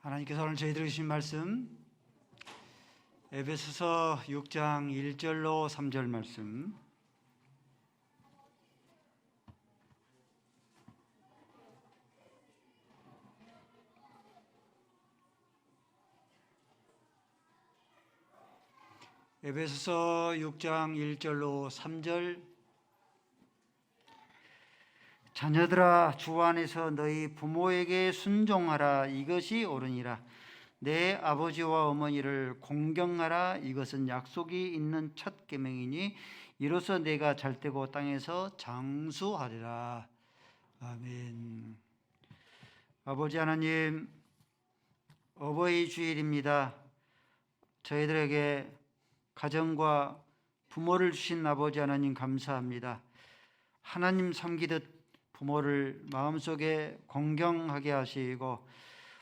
하나님께서 오늘 저희들에게 주신 말씀 에베소서 6장 1절로 3절 말씀, 에베소서 6장 1절로 3절. 자녀들아, 주 안에서 너희 부모에게 순종하라. 이것이 옳으니라. 내 아버지와 어머니를 공경하라. 이것은 약속이 있는 첫 계명이니 이로써 내가 잘되고 땅에서 장수하리라. 아멘. 아버지 하나님, 어버이 주일입니다. 저희들에게 가정과 부모를 주신 아버지 하나님 감사합니다. 하나님 섬기듯 부모를 마음속에 공경하게 하시고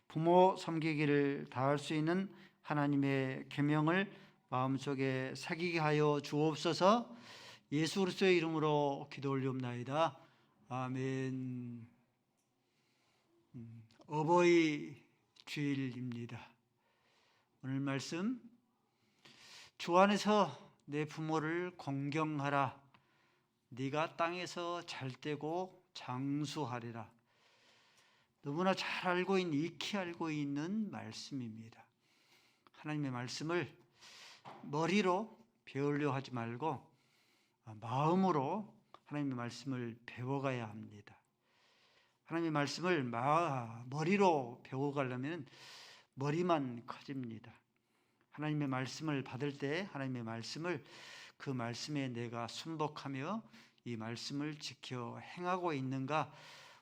부모 섬기기를 다할 수 있는 하나님의 계명을 마음속에 새기게 하여 주옵소서. 예수 그리스도의 이름으로 기도 올리옵나이다. 아멘. 어버이 주일입니다. 오늘 말씀, 주 안에서 내 부모를 공경하라. 네가 땅에서 잘되고 장수하리라. 너무나 잘 알고 있는, 익히 알고 있는 말씀입니다. 하나님의 말씀을 머리로 배우려 하지 말고 마음으로 하나님의 말씀을 배워가야 합니다. 하나님의 말씀을 머리로 배워가려면 머리만 커집니다. 하나님의 말씀을 받을 때 하나님의 말씀을, 그 말씀에 내가 순복하며 이 말씀을 지켜 행하고 있는가,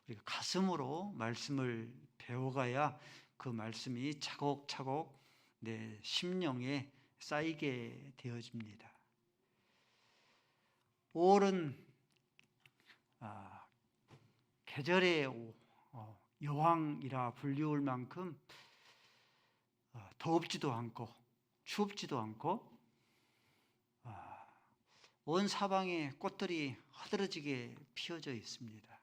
우리가 가슴으로 말씀을 배워가야 그 말씀이 차곡차곡 내 심령에 쌓이게 되어집니다. 5월은 계절의 여왕이라 불리울 만큼 덥지도 않고 춥지도 않고 온 사방에 꽃들이 흐드러지게 피어져 있습니다.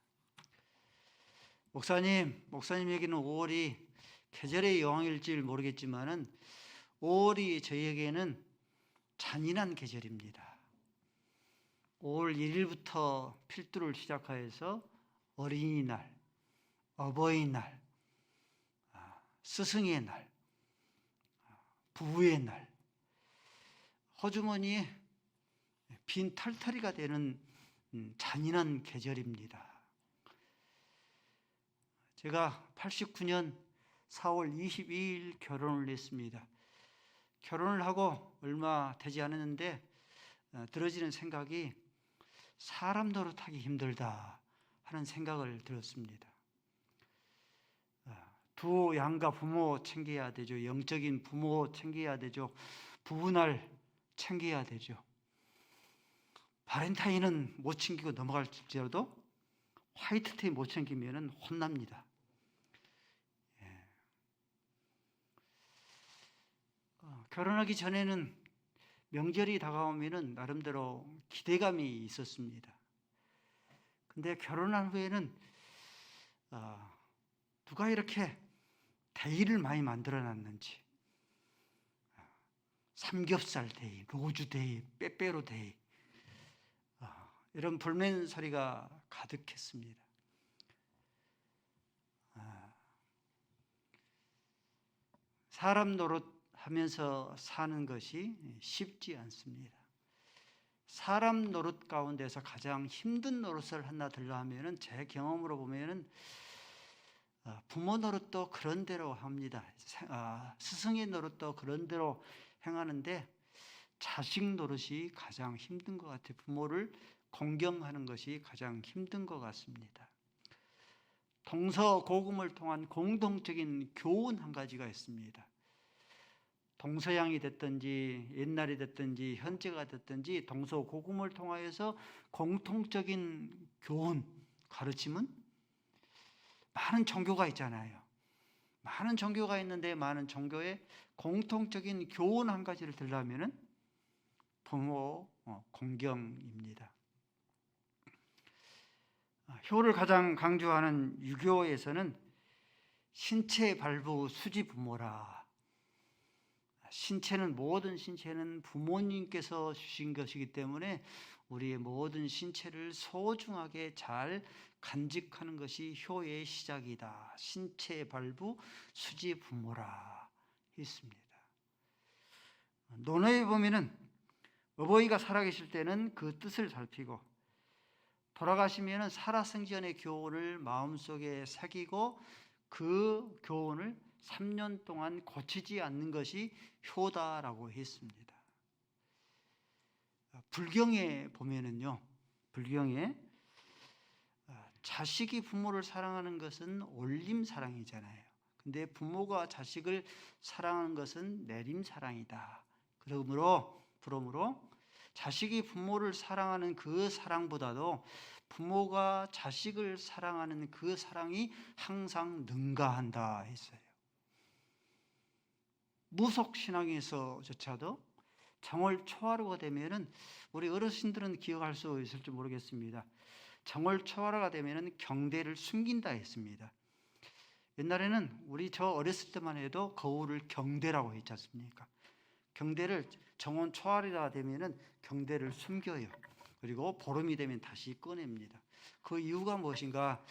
목사님에게는 5월이 계절의 여왕일지 모르겠지만은 5월이 저희에게는 잔인한 계절입니다. 5월 1일부터 필두를 시작하여서 어린이날, 어버이날, 스승의 날, 부부의 날, 호주머니에 빈 털터리가 되는 잔인한 계절입니다. 제가 89년 4월 22일 결혼을 했습니다. 결혼을 하고 얼마 되지 않았는데 들어지는 생각이 사람 노릇하기 힘들다 하는 생각을 들었습니다. 두 양가 부모 챙겨야 되죠. 영적인 부모 챙겨야 되죠. 부부날 챙겨야 되죠. 발렌타인은 못 챙기고 넘어갈지라도 화이트데이 못 챙기면 혼납니다. 결혼하기 전에는 명절이 다가오면 나름대로 기대감이 있었습니다. 근데 결혼한 후에는 누가 이렇게 데이를 많이 만들어 놨는지, 삼겹살 데이, 로즈 데이, 빼빼로 데이, 이런 불만소리가 가득했습니다. 사람 노릇하면서 사는 것이 쉽지 않습니다. 사람 노릇 가운데서 가장 힘든 노릇을 하나 들라 하면은, 제 경험으로 보면은 부모 노릇도 그런 대로 합니다. 스승의 노릇도 그런 대로 행하는데 자식 노릇이 가장 힘든 것 같아요. 부모를 공경하는 것이 가장 힘든 것 같습니다. 동서고금을 통한 공동적인 교훈 한 가지가 있습니다. 동서양이 됐든지 옛날이 됐든지 현재가 됐든지 동서고금을 통하여서 공통적인 교훈, 가르침은 많은 종교가 있잖아요. 많은 종교가 있는데 많은 종교의 공통적인 교훈 한 가지를 들려면은 부모 공경입니다. 효를 가장 강조하는 유교에서는 신체 발부 수지 부모라. 모든 신체는 부모님께서 주신 것이기 때문에 우리의 모든 신체를 소중하게 잘 간직하는 것이 효의 시작이다. 신체 발부 수지 부모라 했습니다. 논어에 보면은 어버이가 살아계실 때는 그 뜻을 살피고 돌아가시면은 살아생전의 교훈을 마음속에 새기고 그 교훈을 3년 동안 고치지 않는 것이 효다라고 했습니다. 불경에 보면은요, 불경에 자식이 부모를 사랑하는 것은 올림 사랑이잖아요. 근데 부모가 자식을 사랑하는 것은 내림 사랑이다. 그러므로 자식이 부모를 사랑하는 그 사랑보다도 부모가 자식을 사랑하는 그 사랑이 항상 능가한다 했어요. 무속신앙에서조차도 정월 초하루가 되면은 우리 어르신들은 기억할 수 있을지 모르겠습니다. 정월 초하루가 되면은 경대를 숨긴다 했습니다. 옛날에는 저 어렸을 때만 해도 거울을 경대라고 했지 않습니까? 경대를 정월 초하루가 되면은 경대를 숨겨요. 그리고 보름이 되면 다시 꺼냅니다. 그 이유가 무엇인가?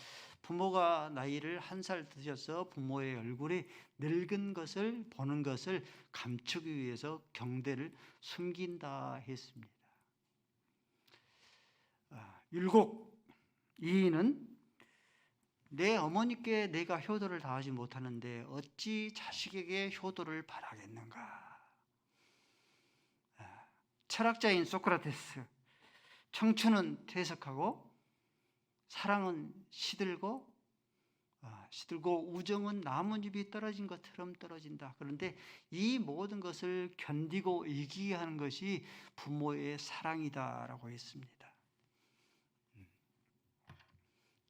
부모가 나이를 1살 드셔서 부모의 얼굴이 늙은 것을 보는 것을 감추기 위해서 경대를 숨긴다 했습니다. 율곡 이인은 내 어머니께 내가 효도를 다하지 못하는데 어찌 자식에게 효도를 바라겠는가? 철학자인 소크라테스, 청춘은 퇴색하고 사랑은 시들고 우정은 나뭇잎이 떨어진 것처럼 떨어진다. 그런데 이 모든 것을 견디고 이기게 하는 것이 부모의 사랑이다라고 했습니다.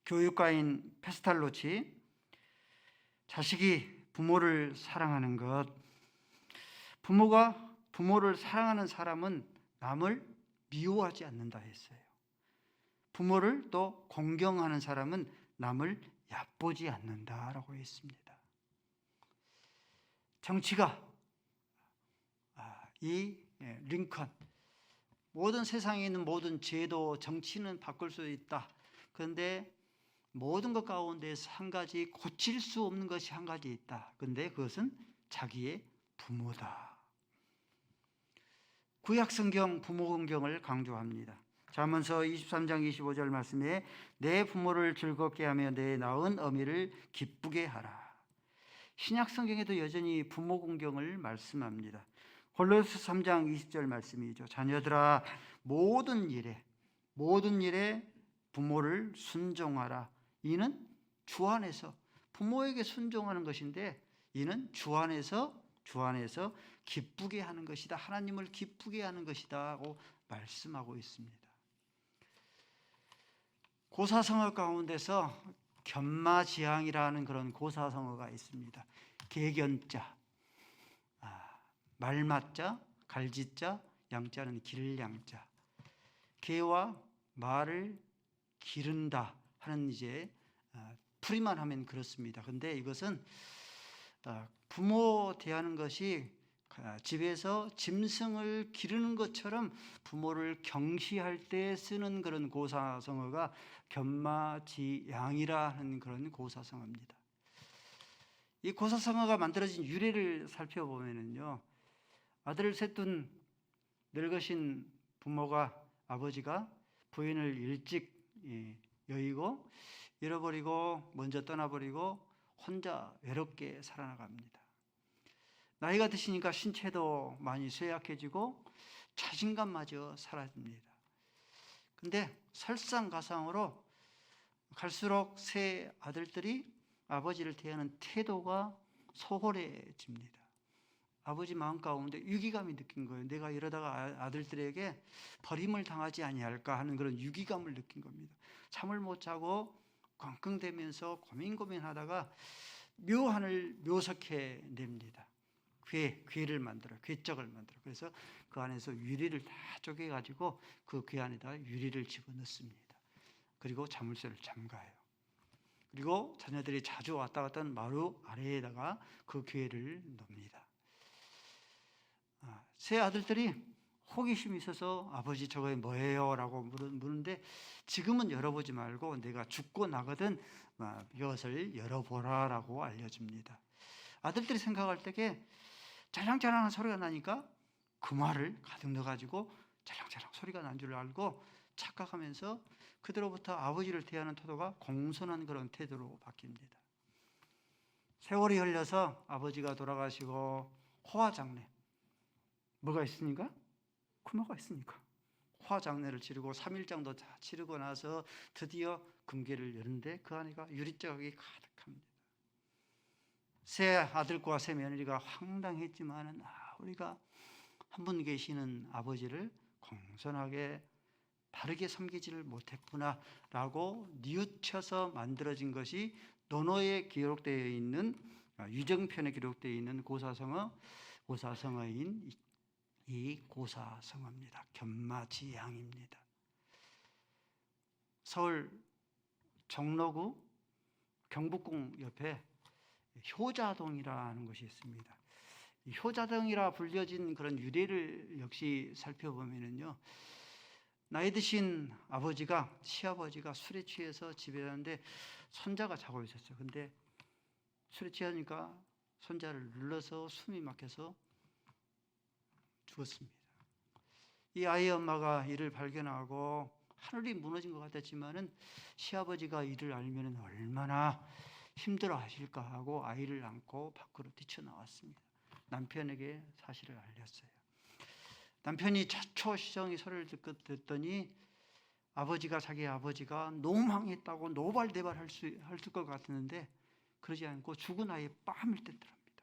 교육가인 페스탈로치, 자식이 부모를 사랑하는 것, 부모가 부모를 사랑하는 사람은 남을 미워하지 않는다 했어요. 부모를 또 공경하는 사람은 남을 얕보지 않는다라고 했습니다. 정치가 링컨, 모든 세상에 있는 모든 제도, 정치는 바꿀 수 있다. 그런데 모든 것 가운데서 한 가지 고칠 수 없는 것이 한 가지 있다. 그런데 그것은 자기의 부모다. 구약성경 부모공경을 강조합니다. 잠언서 23장 25절 말씀에 내 부모를 즐겁게 하며 내 낳은 어미를 기쁘게 하라. 신약성경에도 여전히 부모공경을 말씀합니다. 골로새 3장 20절 말씀이죠. 자녀들아 모든 일에 부모를 순종하라. 이는 주 안에서 부모에게 순종하는 것인데 이는 주 안에서 기쁘게 하는 것이다. 하나님을 기쁘게 하는 것이다 하고 말씀하고 있습니다. 고사성어 가운데서 견마지향이라는 그런 고사성어가 있습니다. 개견자, 말맞자, 갈짓자, 양자는 기를 양자. 개와 말을 기른다 하는 풀이만 하면 그렇습니다. 근데 이것은 부모 대하는 것이 집에서 짐승을 기르는 것처럼 부모를 경시할 때 쓰는 그런 고사성어가 견마지양이라는 그런 고사성어입니다. 이 고사성어가 만들어진 유래를 살펴보면요, 아들을 셋둔 늙으신 부모가 아버지가 부인을 일찍 여의고 잃어버리고 먼저 떠나버리고 혼자 외롭게 살아나갑니다. 나이가 드시니까 신체도 많이 쇠약해지고 자신감마저 사라집니다. 근데 설상가상으로 갈수록 세 아들들이 아버지를 대하는 태도가 소홀해집니다. 아버지 마음 가운데 위기감이 느낀 거예요. 내가 이러다가 아들들에게 버림을 당하지 아니할까 하는 그런 위기감을 느낀 겁니다. 잠을 못 자고 끙끙대면서 고민하다가 묘한을 묘석해 냅니다. 괴를 만들어, 괴짝을 만들어. 그래서 그 안에서 유리를 다 쪼개가지고 그 괴 안에다 유리를 집어넣습니다. 그리고 자물쇠를 잠가요. 그리고 자녀들이 자주 왔다 갔다 하는 마루 아래에다가 그 교회를 놓습니다. 세 아들들이 호기심이 있어서 아버지 저거 뭐예요? 라고 물는데 지금은 열어보지 말고 내가 죽고 나거든 이것을 열어보라 라고 알려줍니다. 아들들이 생각할 때에 짜랑짜랑한 소리가 나니까 그 말을 가득 넣어가지고 짜랑짜랑 소리가 난 줄 알고 착각하면서 그대로부터 아버지를 대하는 태도가 공손한 그런 태도로 바뀝니다. 세월이 흘러서 아버지가 돌아가시고 호화장례 뭐가 있습니까? 쿠마가 있으니까 호화장례를 치르고 3일장도 다 치르고 나서 드디어 금괴를 여는데 그 안에가 유리자국이 가득합니다. 세 아들과 세 며느리가 황당했지만은 우리가 한 분 계시는 아버지를 공손하게 바르게 섬기지를 못했구나라고 뉘우쳐서 만들어진 것이 논어에 기록되어 있는 유정편에 기록되어 있는 고사성어인 이 고사성어입니다. 견마지양입니다. 서울 종로구 경복궁 옆에 효자동이라는 것이 있습니다. 효자동이라 불려진 그런 유래를 역시 살펴보면요, 나이 드신 아버지가 시아버지가 술에 취해서 집에 갔는데 손자가 자고 있었어요. 근데 술에 취하니까 손자를 눌러서 숨이 막혀서 죽었습니다. 이 아이의 엄마가 이를 발견하고 하늘이 무너진 것 같았지만은 시아버지가 이를 알면 얼마나 힘들어 하실까 하고 아이를 안고 밖으로 뛰쳐나왔습니다. 남편에게 사실을 알렸어요. 남편이 자초시정이 소리를 듣더니 자기 아버지가 너무 망했다고 노발대발할 것 같았는데 그러지 않고 죽은 아이의 뺨을 때더랍니다.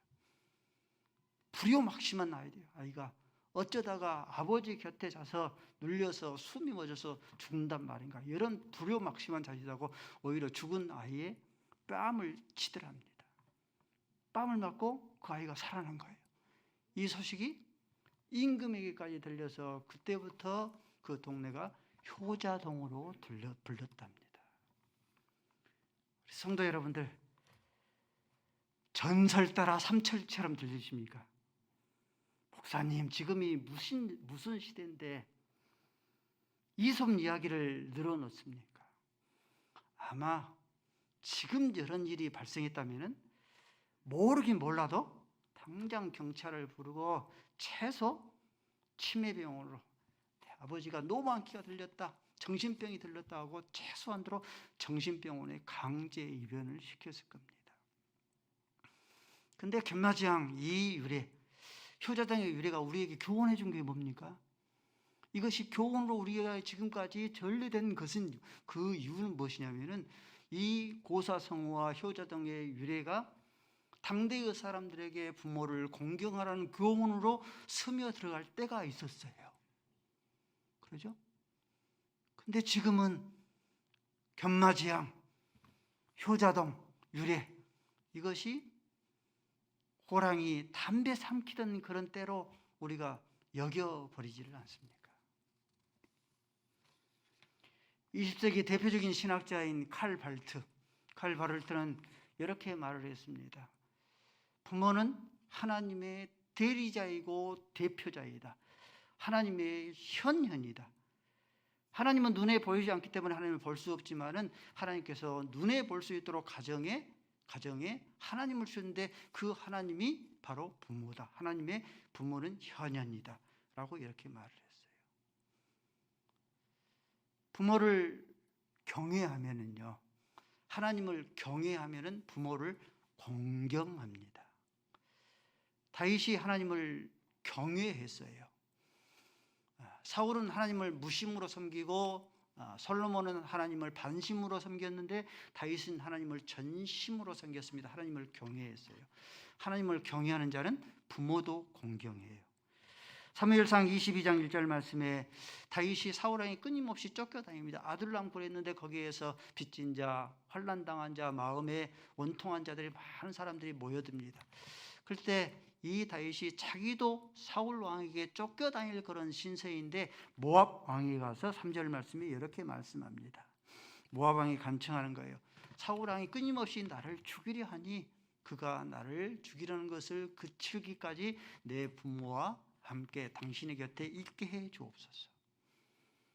불효막심한 아이가 어쩌다가 아버지 곁에 자서 눌려서 숨이 멎어서 죽는단 말인가, 이런 불효막심한 자식하고 오히려 죽은 아이의 뺨을 치더랍니다. 뺨을 맞고 그 아이가 살아난 거예요. 이 소식이 임금에게까지 들려서 그때부터 그 동네가 효자동으로 불렸답니다. 성도 여러분들, 전설 따라 삼철처럼 들리십니까? 목사님, 지금이 무슨 시대인데 이솝 이야기를 늘어놓습니까? 아마 지금 이런 일이 발생했다면 모르긴 몰라도 당장 경찰을 부르고 최소 치매병원으로, 아버지가 노만기가 들렸다, 정신병이 들렸다 하고 최소한도로 정신병원에 강제 입원을 시켰을 겁니다. 근데 견마지양 이 유래, 효자당의 유래가 우리에게 교훈해 준 게 뭡니까? 이것이 교훈으로 우리가 지금까지 전래된 것은, 그 이유는 무엇이냐면은 이 고사성어와 효자당의 유래가 당대의 사람들에게 부모를 공경하라는 교훈으로 스며들어갈 때가 있었어요. 그러죠? 근데 지금은 견마지양, 효자동, 유래, 이것이 호랑이 담배 삼키던 그런 때로 우리가 여겨버리지를 않습니까? 20세기 대표적인 신학자인 칼 바르트는 이렇게 말을 했습니다. 부모는 하나님의 대리자이고 대표자이다. 하나님의 현현이다. 하나님은 눈에 보이지 않기 때문에 하나님을 볼 수 없지만은 하나님께서 눈에 볼 수 있도록 가정에 하나님을 주셨는데 그 하나님이 바로 부모다. 하나님의 부모는 현현이다. 라고 이렇게 말을 했어요. 부모를 경외하면은요, 하나님을 경외하면은 부모를 공경합니다. 다윗이 하나님을 경외했어요. 사울은 하나님을 무심으로 섬기고 솔로몬은 하나님을 반심으로 섬겼는데 다윗은 하나님을 전심으로 섬겼습니다. 하나님을 경외했어요. 하나님을 경외하는 자는 부모도 공경해요. 사무엘상 22장 1절 말씀에 다윗이 사울왕이 끊임없이 쫓겨다닙니다. 아둘람 굴했는데 거기에서 빚진 자, 환난당한 자, 마음에 원통한 자들이, 많은 사람들이 모여듭니다. 그때 이 다윗이 자기도 사울 왕에게 쫓겨다닐 그런 신세인데 모압 왕이 가서 3절 말씀이 이렇게 말씀합니다. 모압 왕이 간청하는 거예요. 사울 왕이 끊임없이 나를 죽이려 하니 그가 나를 죽이려는 것을 그치기까지 내 부모와 함께 당신의 곁에 있게 해 주옵소서.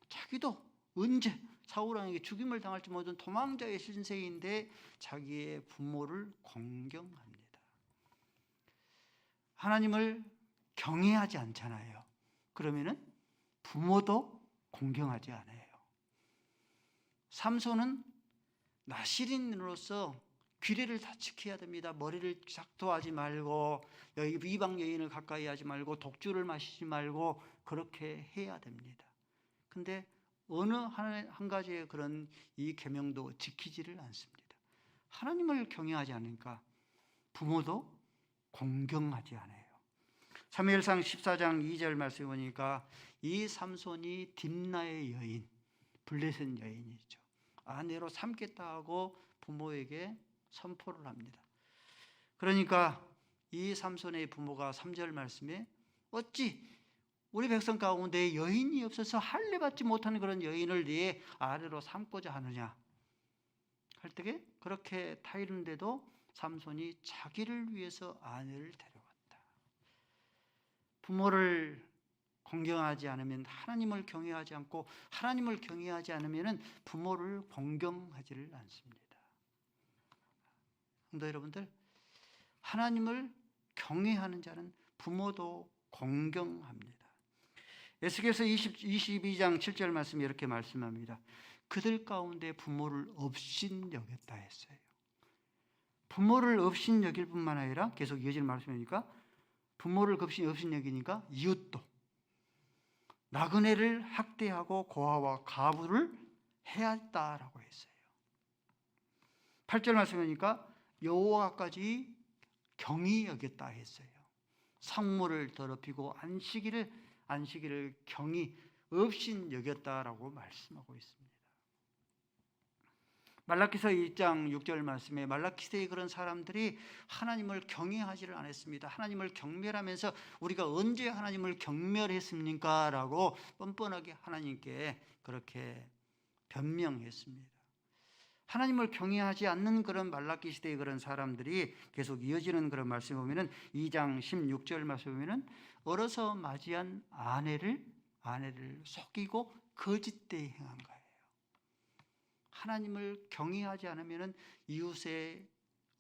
자기도 언제 사울 왕에게 죽임을 당할지 모르는 도망자의 신세인데 자기의 부모를 공경합니다. 하나님을 경외하지 않잖아요. 그러면은 부모도 공경하지 않아요. 삼손은 나실인으로서 규례를 다 지켜야 됩니다. 머리를 작도하지 말고 이방 여인을 가까이 하지 말고 독주를 마시지 말고 그렇게 해야 됩니다. 근데 어느 한 가지의 그런 이 계명도 지키지를 않습니다. 하나님을 경외하지 않으니까 부모도 공경하지 않아요. 사무엘상 14장 2절 말씀에 보니까 이 삼손이 딥나의 여인, 블레셋 여인이죠. 아내로 삼겠다 하고 부모에게 선포를 합니다. 그러니까 이 삼손의 부모가 3절 말씀에 어찌 우리 백성 가운데 여인이 없어서 할례 받지 못하는 그런 여인을 네 아내로 삼고자 하느냐 할 때에 그렇게 타이르는데도 삼손이 자기를 위해서 아내를 데려갔다. 부모를 공경하지 않으면 하나님을 경외하지 않고 하나님을 경외하지 않으면 부모를 공경하지를 않습니다. 성도 여러분들, 하나님을 경외하는 자는 부모도 공경합니다. 에스겔서 22장 7절 말씀이 이렇게 말씀합니다. 그들 가운데 부모를 업신여겼다 했어요. 부모를 업신여길 뿐만 아니라 계속 이어지는 말씀이니까 부모를 업신여기니까 이웃도 나그네를 학대하고 고아와 가부를 해했다라고 했어요. 8절 말씀이니까 여호와까지 경히 여겼다 했어요. 성물을 더럽히고 안식일을 경히 업신 여겼다라고 말씀하고 있습니다. 말라기서 1장 6절 말씀에 말라기서의 그런 사람들이 하나님을 경외하지를 않았습니다. 하나님을 경멸하면서 우리가 언제 하나님을 경멸했습니까? 라고 뻔뻔하게 하나님께 그렇게 변명했습니다. 하나님을 경외하지 않는 그런 말라기 시대의 그런 사람들이 계속 이어지는 그런 말씀을 보면은 2장 16절 말씀을 보면은 어려서 맞이한 아내를 속이고 거짓되이 행한 거예요. 하나님을 경외하지 않으면은 이웃의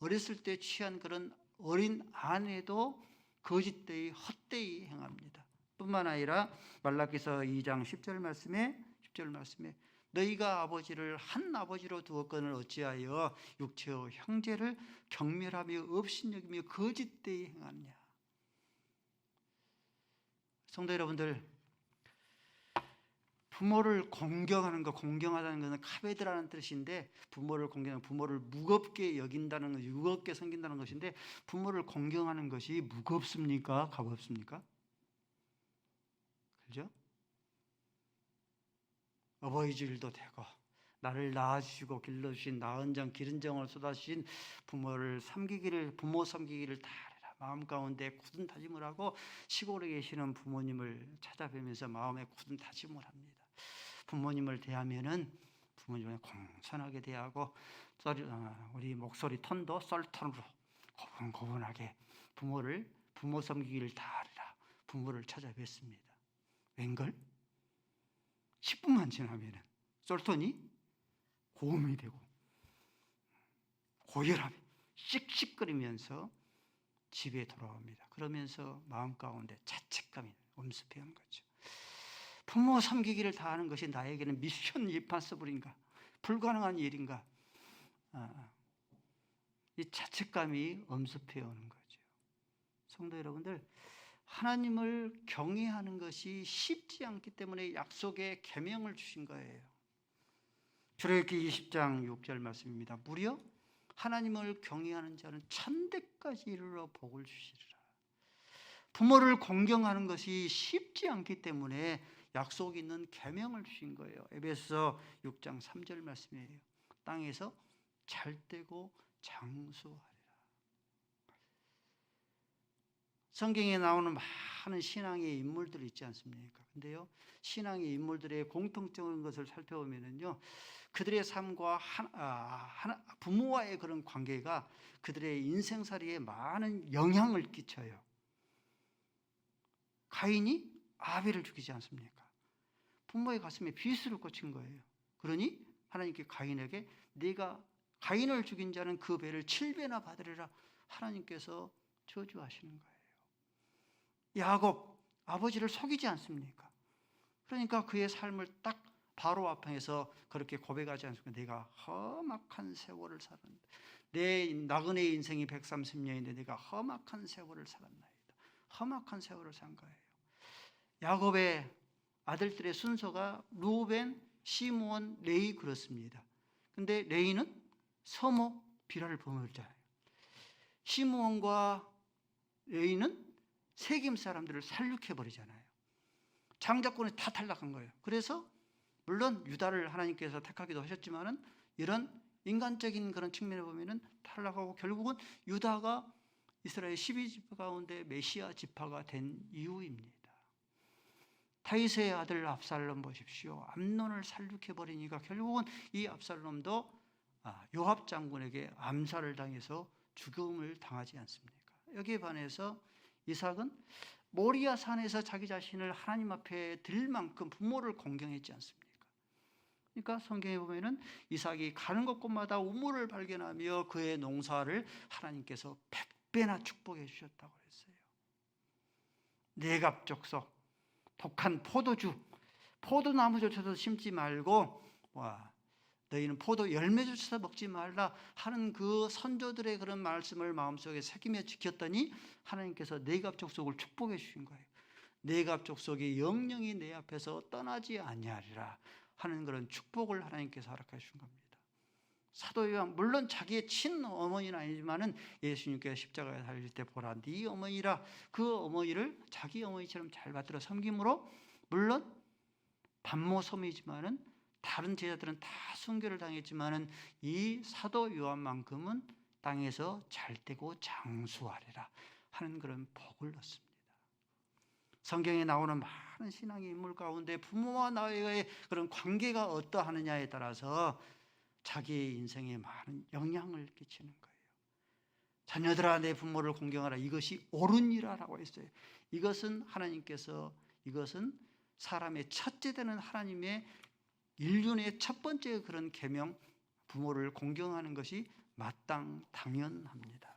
어렸을 때 취한 그런 어린 아내도 거짓되이 헛되이 행합니다. 뿐만 아니라 말라기서 2장 10절 말씀에 너희가 아버지를 한 아버지로 두었거늘 어찌하여 육체의 형제를 경멸하며 업신여기며 거짓되이 행하느냐. 성도 여러분들, 부모를 공경하는 것, 공경하다는 것은 카베드라는 뜻인데 부모를 공경하는, 부모를 무겁게 여긴다는 것, 무겁게 섬긴다는 것인데 부모를 공경하는 것이 무겁습니까? 가볍습니까? 그렇죠? 어버이주일도 되고 나를 낳아주시고 길러주신 나은정 기른정을 쏟아주신 부모 섬기기를 다하리라. 마음 가운데 굳은 다짐을 하고 시골에 계시는 부모님을 찾아뵈면서 마음에 굳은 다짐을 합니다. 부모님을 대하면은 부모님을 공손하게 대하고 우리 목소리 톤도 썰톤으로 고분고분하게 부모 섬기기를 다하리라. 부모를 찾아뵙습니다. 웬걸? 10분만 지나면 썰톤이 고음이 되고 고혈압이 씩씩거리면서 집에 돌아옵니다. 그러면서 마음 가운데 자책감이 엄습해오는 거죠. 부모 섬기기를 다하는 것이 나에게는 미션 임파서블인가? 불가능한 일인가? 이 자책감이 엄습해오는 거죠. 성도 여러분들, 하나님을 경외하는 것이 쉽지 않기 때문에 약속의 계명을 주신 거예요. 출애굽기 20장 6절 말씀입니다. 무려 하나님을 경외하는 자는 천대까지 이르러 복을 주시리라. 부모를 공경하는 것이 쉽지 않기 때문에 약속 있는 계명을 주신 거예요. 에베소서 6장 3절 말씀이에요. 땅에서 잘되고 장수하리라. 성경에 나오는 많은 신앙의 인물들이 있지 않습니까? 근데요, 신앙의 인물들의 공통적인 것을 살펴보면요, 그들의 삶과 부모와의 그런 관계가 그들의 인생살이에 많은 영향을 끼쳐요. 가인이 아벨을 죽이지 않습니까? 부모의 가슴에 비수를 꽂힌 거예요. 그러니 하나님께 가인에게 네가 가인을 죽인 자는 그 배를 7배나 받으리라 하나님께서 저주하시는 거예요. 야곱 아버지를 속이지 않습니까? 그러니까 그의 삶을 딱 바로 앞에서 그렇게 고백하지 않습니까? 내가 험악한 세월을 살았는데 내 나그네의 인생이 130년인데 내가 험악한 세월을 살았나이다. 험악한 세월을 산 거예요. 야곱의 아들들의 순서가 루벤, 시므온, 레위 그렇습니다. 근데 레위는 서목 비라를 범했잖아요. 시므온과 레위는 세겜 사람들을 살육해버리잖아요. 장자권이 다 탈락한 거예요. 그래서 물론 유다를 하나님께서 택하기도 하셨지만은 이런 인간적인 그런 측면에 보면은 탈락하고 결국은 유다가 이스라엘 12지파 가운데 메시아 지파가 된 이유입니다. 다윗의 아들 압살롬 보십시오. 암논을 살육해버리니까 결국은 이 압살롬도 요압 장군에게 암살을 당해서 죽음을 당하지 않습니까? 여기에 반해서 이삭은 모리아 산에서 자기 자신을 하나님 앞에 드릴 만큼 부모를 공경했지 않습니까? 그러니까 성경에 보면은 이삭이 가는 곳곳마다 우물을 발견하며 그의 농사를 하나님께서 100배나 축복해 주셨다고 했어요. 내갑족속, 독한 포도주, 포도나무조차도 심지 말고 너희는 포도 열매조차도 먹지 말라 하는 그 선조들의 그런 말씀을 마음속에 새기며 지켰더니 하나님께서 내갑족속을 축복해 주신 거예요. 내갑족속이 영영이 내 앞에서 떠나지 아니하리라 하는 그런 축복을 하나님께서 허락해 주신 겁니다. 사도 요한 물론 자기의 친어머니는 아니지만은 예수님께서 십자가에 달릴 때 보라 네 어머니라 그 어머니를 자기 어머니처럼 잘 받들어 섬김으로 물론 반모섬이지만은 다른 제자들은 다 순교를 당했지만은 이 사도 요한만큼은 땅에서 잘되고 장수하리라 하는 그런 복을 얻습니다. 성경에 나오는 많은 신앙의 인물 가운데 부모와 나와의 그런 관계가 어떠하느냐에 따라서 자기의 인생에 많은 영향을 끼치는 거예요. 자녀들아 내 부모를 공경하라 이것이 옳은 일이라고 했어요. 이것은 하나님께서 이것은 사람의 첫째 되는 하나님의 인륜의 첫 번째 그런 계명 부모를 공경하는 것이 당연합니다.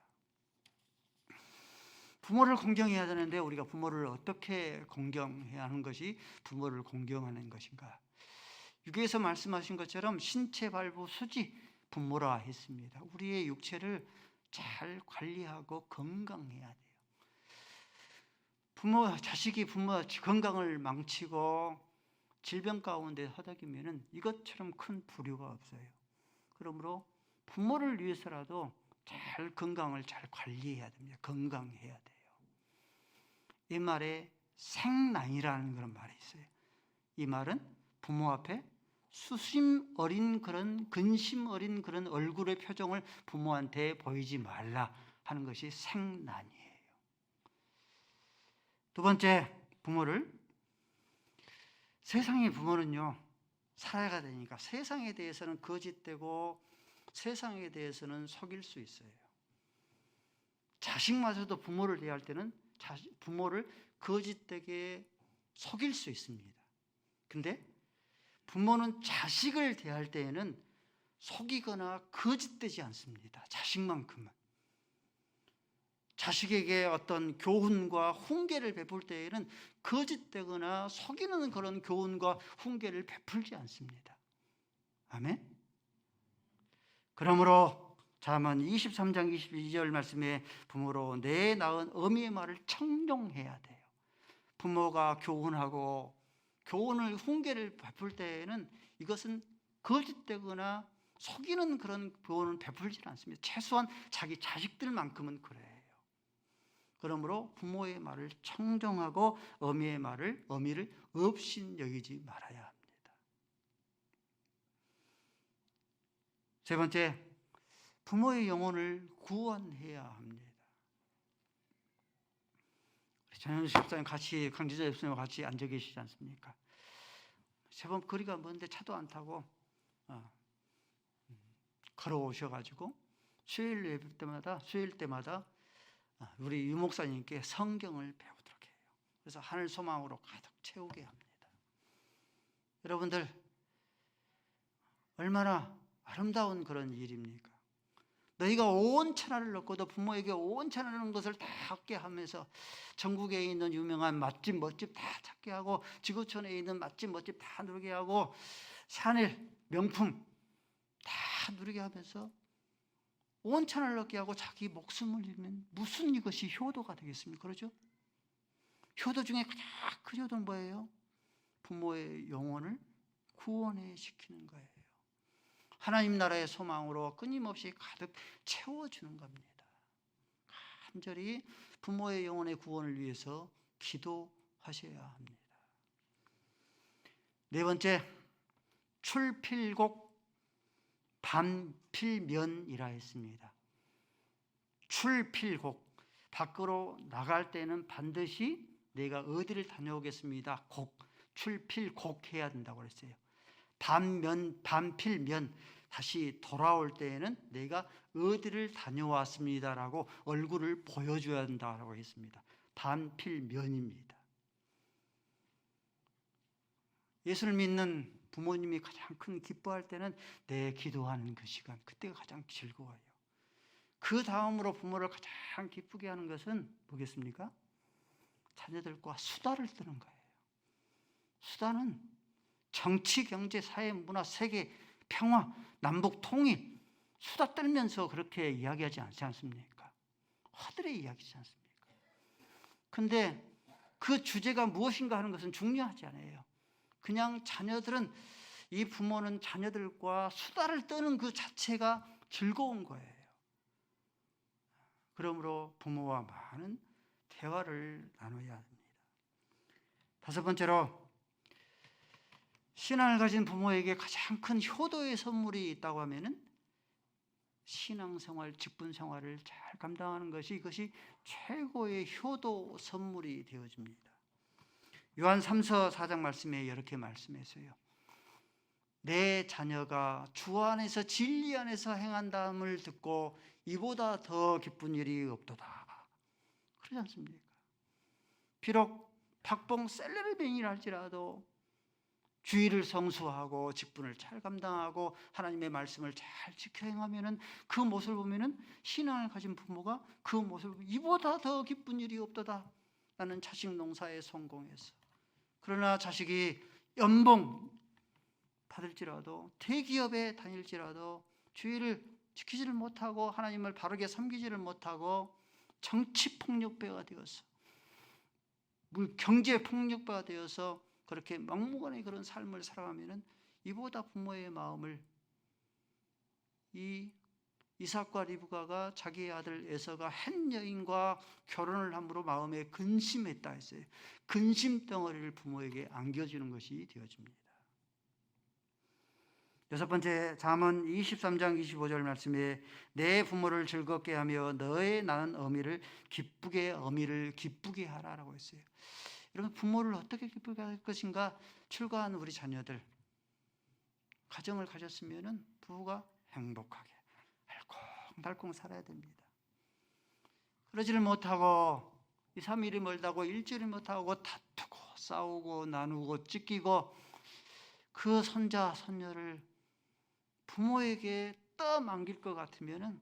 부모를 공경해야 되는데 우리가 부모를 어떻게 공경해야 하는 것이 부모를 공경하는 것인가? 유교에서 말씀하신 것처럼 신체 발부 수지 부모라 했습니다. 우리의 육체를 잘 관리하고 건강해야 돼요. 자식이 부모 건강을 망치고 질병 가운데 허덕이면은 이것처럼 큰 부류가 없어요. 그러므로 부모를 위해서라도 잘 건강을 잘 관리해야 됩니다. 건강해야 돼요. 이 말에 생난이라는 그런 말이 있어요. 이 말은 부모 앞에 수심 어린 그런 근심 어린 그런 얼굴의 표정을 부모한테 보이지 말라 하는 것이 생난이에요. 두 번째, 세상의 부모는요 살아가 되니까 세상에 대해서는 거짓되고 세상에 대해서는 속일 수 있어요. 자식마저도 부모를 대할 때는 부모를 거짓되게 속일 수 있습니다. 근데 부모는 자식을 대할 때에는 속이거나 거짓되지 않습니다. 자식만큼은. 자식에게 어떤 교훈과 훈계를 베풀 때에는 거짓되거나 속이는 그런 교훈과 훈계를 베풀지 않습니다. 아멘? 그러므로 잠언 23장 22절 말씀에 부모로 내 낳은 어미의 말을 청종해야 돼요. 부모가 교훈하고 교훈을 훈계를 베풀 때에는 이것은 거짓되거나 속이는 그런 교훈을 베풀지 않습니다. 최소한 자기 자식들만큼은 그래요. 그러므로 부모의 말을 청정하고 어미를 업신여기지 말아야 합니다. 세 번째, 부모의 영혼을 구원해야 합니다. 전현수 집사님 같이 강지자 집사님과 같이 앉아 계시지 않습니까? 제법 거리가 먼데 차도 안 타고 걸어오셔가지고 수요일 예배 때마다 수요일 때마다 우리 유 목사님께 성경을 배우도록 해요. 그래서 하늘 소망으로 가득 채우게 합니다. 여러분들 얼마나 아름다운 그런 일입니까? 너희가 온 천하를 얻고도 부모에게 온 천하라는 것을 다 얻게 하면서 전국에 있는 유명한 맛집 멋집 다 찾게 하고 지구촌에 있는 맛집 멋집 다 누리게 하고 샤넬 명품 다 누리게 하면서 온 천하를 얻게 하고 자기 목숨을 잃으면 무슨 이것이 효도가 되겠습니까? 그러죠? 효도 중에 가장 큰 효도는 뭐예요? 부모의 영혼을 구원해 시키는 거예요. 하나님 나라의 소망으로 끊임없이 가득 채워주는 겁니다. 간절히 부모의 영혼의 구원을 위해서 기도하셔야 합니다. 네 번째, 출필곡 반필면이라 했습니다. 출필곡, 밖으로 나갈 때는 반드시 내가 어디를 다녀오겠습니다. 곡, 출필곡 해야 된다고 그랬어요. 반필면, 다시 돌아올 때에는 내가 어디를 다녀왔습니다라고 얼굴을 보여줘야 한다고 했습니다. 반필면입니다. 예수를 믿는 부모님이 가장 큰 기뻐할 때는 내 기도하는 그 시간, 그때가 가장 즐거워요. 그 다음으로 부모를 가장 기쁘게 하는 것은 뭐겠습니까? 자녀들과 수다를 떠는 거예요. 수다는 정치, 경제, 사회, 문화, 세계, 평화, 남북 통일 수다 떨면서 그렇게 이야기하지 않지 않습니까? 허들의 이야기지 않습니까? 근데 그 주제가 무엇인가 하는 것은 중요하지 않아요. 그냥 자녀들은, 이 부모는 자녀들과 수다를 떠는 그 자체가 즐거운 거예요. 그러므로 부모와 많은 대화를 나눠야 합니다. 다섯 번째로, 신앙을 가진 부모에게 가장 큰 효도의 선물이 있다고 하면은 신앙생활, 직분생활을 잘 감당하는 것이, 이것이 최고의 효도 선물이 되어집니다. 요한 3서 4장 말씀에 이렇게 말씀했어요. 내 자녀가 주 안에서 진리 안에서 행한다함을 듣고 이보다 더 기쁜 일이 없도다. 그러지 않습니까? 비록 박봉 셀레르맹이랄지라도 주의를 성수하고 직분을 잘 감당하고 하나님의 말씀을 잘 지켜 행하면은 그 모습을 보면은 신앙을 가진 부모가 그 모습을 보면 이보다 더 기쁜 일이 없도다. 나는 자식 농사에 성공해서. 그러나 자식이 연봉 받을지라도 대기업에 다닐지라도 주의를 지키지를 못하고 하나님을 바르게 섬기지를 못하고 정치폭력배가 되어서 경제폭력배가 되어서 그렇게 막무가내 그런 삶을 살아가면은 이보다 부모의 마음을, 이 이삭과 리브가가 자기의 아들 에서가 한 여인과 결혼을 함으로 마음에 근심했다 했어요. 근심 덩어리를 부모에게 안겨주는 것이 되어집니다. 여섯 번째, 잠언 23장 25절 말씀에 내 부모를 즐겁게 하며 너의 낳은 어미를 기쁘게 하라라고 했어요. 여러분, 부모를 어떻게 기쁘게 할 것인가? 출가한 우리 자녀들, 가정을 가졌으면 부부가 행복하게 알콩달콩 살아야 됩니다. 그러지를 못하고 2, 3일이 멀다고 일주일이 못하고 다투고 싸우고 나누고 찢기고 그 손자 손녀를 부모에게 떠넘길 것 같으면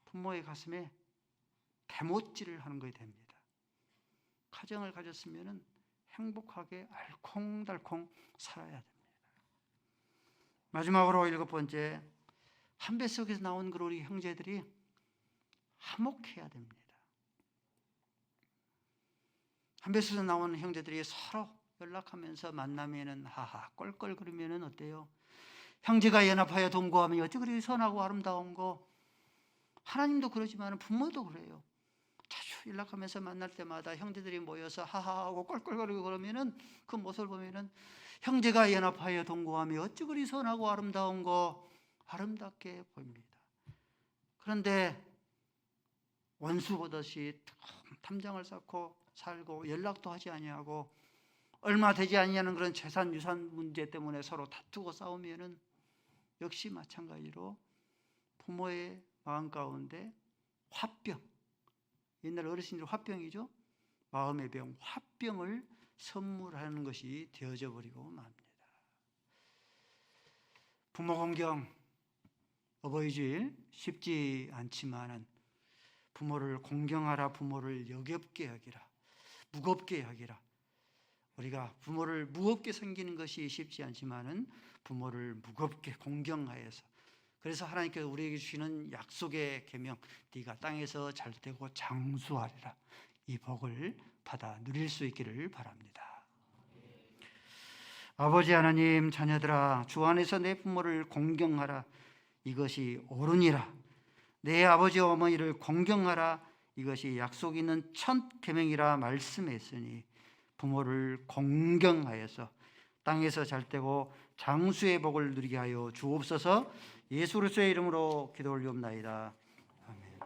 부모의 가슴에 대못질을 하는 것이 됩니다. 가정을 가졌으면 행복하게 알콩달콩 살아야 됩니다. 마지막으로 일곱 번째, 한 배 속에서 나온 그 우리 형제들이 화목해야 됩니다. 한 배 속에서 나오는 형제들이 서로 연락하면서 만나면은 하하 껄껄거리면은 어때요? 형제가 연합하여 동거하면 어찌 그리 선하고 아름다운 거. 하나님도 그러지만 부모도 그래요. 자주 연락하면서 만날 때마다 형제들이 모여서 하하하고 껄껄거리고 그러면은 그 모습을 보면은 형제가 연합하여 동거하며 어찌 그리 선하고 아름다운 거, 아름답게 보입니다. 그런데 원수 보듯이 탐장을 쌓고 살고 연락도 하지 아니하고 얼마 되지 아니하는 그런 재산 유산 문제 때문에 서로 다투고 싸우면은 역시 마찬가지로 부모의 마음 가운데 화병, 옛날 어르신들 화병이죠. 마음의 병, 화병을 선물하는 것이 되어져 버리고 맙니다. 부모 공경, 어버이 주일 쉽지 않지만은 부모를 공경하라, 부모를 여겹게 여기라, 무겁게 여기라. 우리가 부모를 무겁게 섬기는 것이 쉽지 않지만은 부모를 무겁게 공경하여서, 그래서 하나님께서 우리에게 주시는 약속의 계명, 네가 땅에서 잘되고 장수하리라, 이 복을 받아 누릴 수 있기를 바랍니다. 아버지 하나님, 자녀들아, 주 안에서 내 부모를 공경하라, 이것이 옳으니라. 내 아버지와 어머니를 공경하라, 이것이 약속 있는 첫 계명이라 말씀했으니 부모를 공경하여서 땅에서 잘되고 장수의 복을 누리게 하여 주옵소서. 예수 그리스도의 이름으로 기도 올리옵나이다.